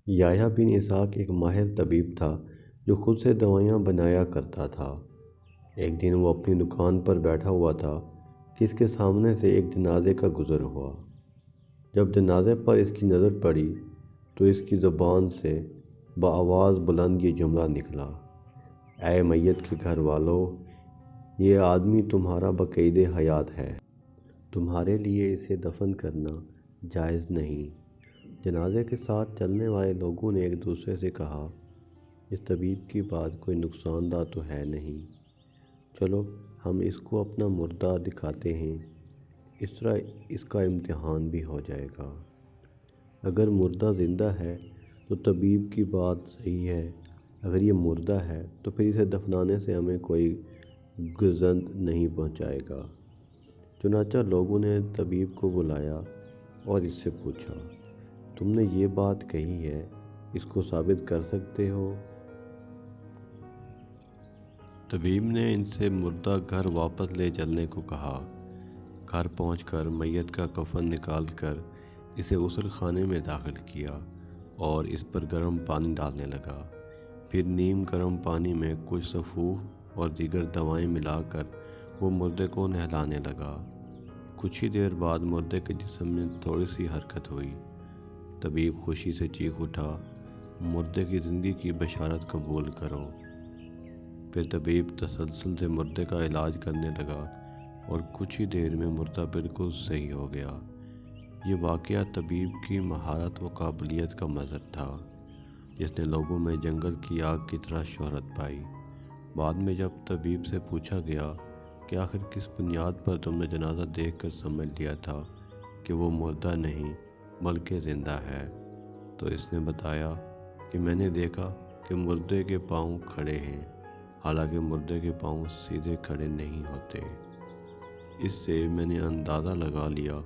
یحییٰ بن اسحاق ایک ماہر طبیب تھا جو خود سے دوائیاں بنایا کرتا تھا۔ ایک دن وہ اپنی دکان پر بیٹھا ہوا تھا کہ اس کے سامنے سے ایک جنازے کا گزر ہوا۔ جب جنازے پر اس کی نظر پڑی تو اس کی زبان سے بآواز بلند یہ جملہ نکلا: اے میت کے گھر والوں، یہ آدمی تمہارا بقید حیات ہے، تمہارے لیے اسے دفن کرنا جائز نہیں۔ جنازے کے ساتھ چلنے والے لوگوں نے ایک دوسرے سے کہا: اس طبیب کی بات کوئی نقصان دہ تو ہے نہیں، چلو ہم اس کو اپنا مردہ دکھاتے ہیں، اس طرح اس کا امتحان بھی ہو جائے گا۔ اگر مردہ زندہ ہے تو طبیب کی بات صحیح ہے، اگر یہ مردہ ہے تو پھر اسے دفنانے سے ہمیں کوئی گزند نہیں پہنچائے گا۔ چنانچہ لوگوں نے طبیب کو بلایا اور اس سے پوچھا: تم نے یہ بات کہی ہے، اس کو ثابت کر سکتے ہو؟ طبیب نے ان سے مردہ گھر واپس لے چلنے کو کہا۔ گھر پہنچ کر میت کا کفن نکال کر اسے غسل خانے میں داخل کیا اور اس پر گرم پانی ڈالنے لگا۔ پھر نیم گرم پانی میں کچھ سفوف اور دیگر دوائیں ملا کر وہ مردے کو نہلانے لگا۔ کچھ ہی دیر بعد مردے کے جسم میں تھوڑی سی حرکت ہوئی۔ طبیب خوشی سے چیخ اٹھا: مردے کی زندگی کی بشارت قبول کرو۔ پھر طبیب تسلسل سے مردے کا علاج کرنے لگا اور کچھ ہی دیر میں مردہ بالکل صحیح ہو گیا۔ یہ واقعہ طبیب کی مہارت و قابلیت کا مظہر تھا، جس نے لوگوں میں جنگل کی آگ کی طرح شہرت پائی۔ بعد میں جب طبیب سے پوچھا گیا کہ آخر کس بنیاد پر تم نے جنازہ دیکھ کر سمجھ لیا تھا کہ وہ مردہ نہیں بلکہ زندہ ہے، تو اس نے بتایا کہ میں نے دیکھا کہ مردے کے پاؤں کھڑے ہیں، حالانکہ مردے کے پاؤں سیدھے کھڑے نہیں ہوتے۔ اس سے میں نے اندازہ لگا لیا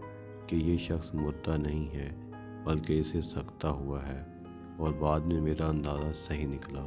کہ یہ شخص مردہ نہیں ہے بلکہ اسے سکتا ہوا ہے، اور بعد میں میرا اندازہ صحیح نکلا۔